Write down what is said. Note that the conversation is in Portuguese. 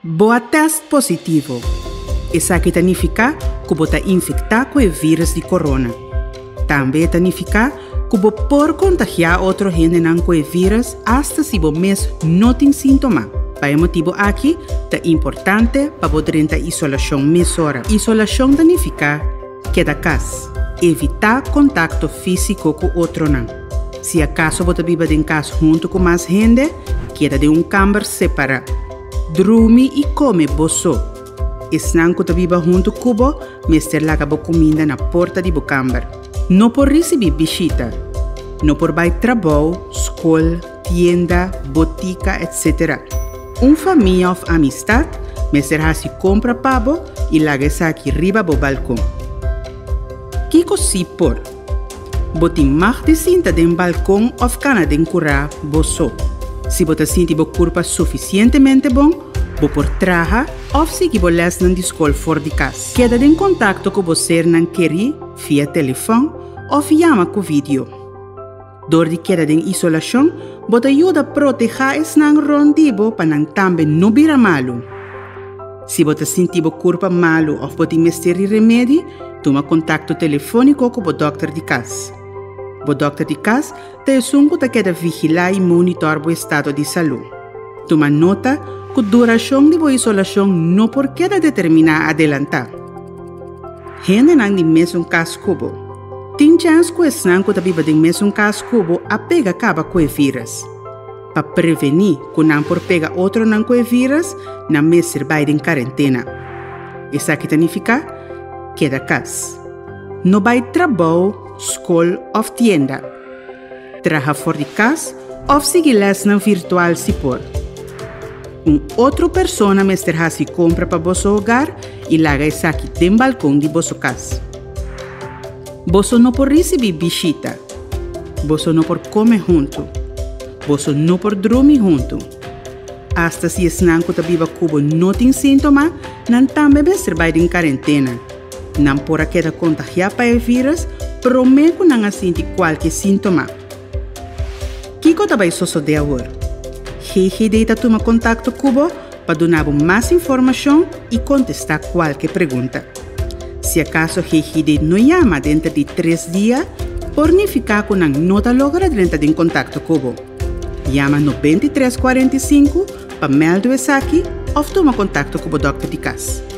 Boa teste positivo. Isso aqui significa que você está infectado com o vírus de corona. Também significa que você pode contagiar outra gente com o vírus até se você mesmo não tem sintomas. Por esse motivo aqui, é importante para você entrar em isolação mesora. Isolação significa que da casa, evitar contato físico com outro não. Se acaso você vive em casa junto com mais gente, queda de câmara separado. Dorme e come boso. Esnan que vive junto com você, mestre laga bo comida na porta de câmara. Não por receber visita. Não por ir trabalho, escola, tienda, botica, etc. Família ou amistade, mestre se compra pavo e laga aqui riba bo balcão. Que cosi por? Botin mag de cinta den balcão ou cana den cura boso. Se você sente que corpo suficientemente bom, você pode trabalhar ou seguir você lesson de escola fora de casa. Queda em contato com você não querer via telefone ou chama com vídeo. Door de queda em isolação, você ajuda a proteger esse rondibo para também não virar malo. Se você sente que corpo malo ou você mestre remédio, toma contato telefônico com o doctor de casa. O doctor de casa te assunto que queda vigilar e monitorar o estado de saúde. Toma nota que a duração de isolação não por queda determinar adelantar. Gente não de mesmo caso cubo. Tem chance que esse não que vive de mesmo caso cubo a pega acaba com o vírus. Para prevenir que não por pega outro não com o vírus, não mestre vai em quarentena. Isso aqui significa queda casa. Não vai trabalho, escola ou tienda. Trabalha fora de casa ou seguir lesson virtual se for. Outra pessoa mestre se compra para vosso hogar e laga isso aqui no balcão de vossa casa. Você não pode receber visita. Você não pode comer junto. Você não pode dormir junto. Hasta se esse não que vive cubo não tem sintoma, não também mestre vai em quarentena. Não pode quedar contagiado para o vírus, promete que não sente qualquer sintoma. Que coisa vai suceder agora? GGD toma contato com você para dar mais informação e contestar qualquer pergunta. Se acaso GGD não chama dentro de 3 dias, pode ficar com uma nota logra dentro de contato com você. Chama no 2345 para meldar isso aqui ou toma contato com o doctor de casa.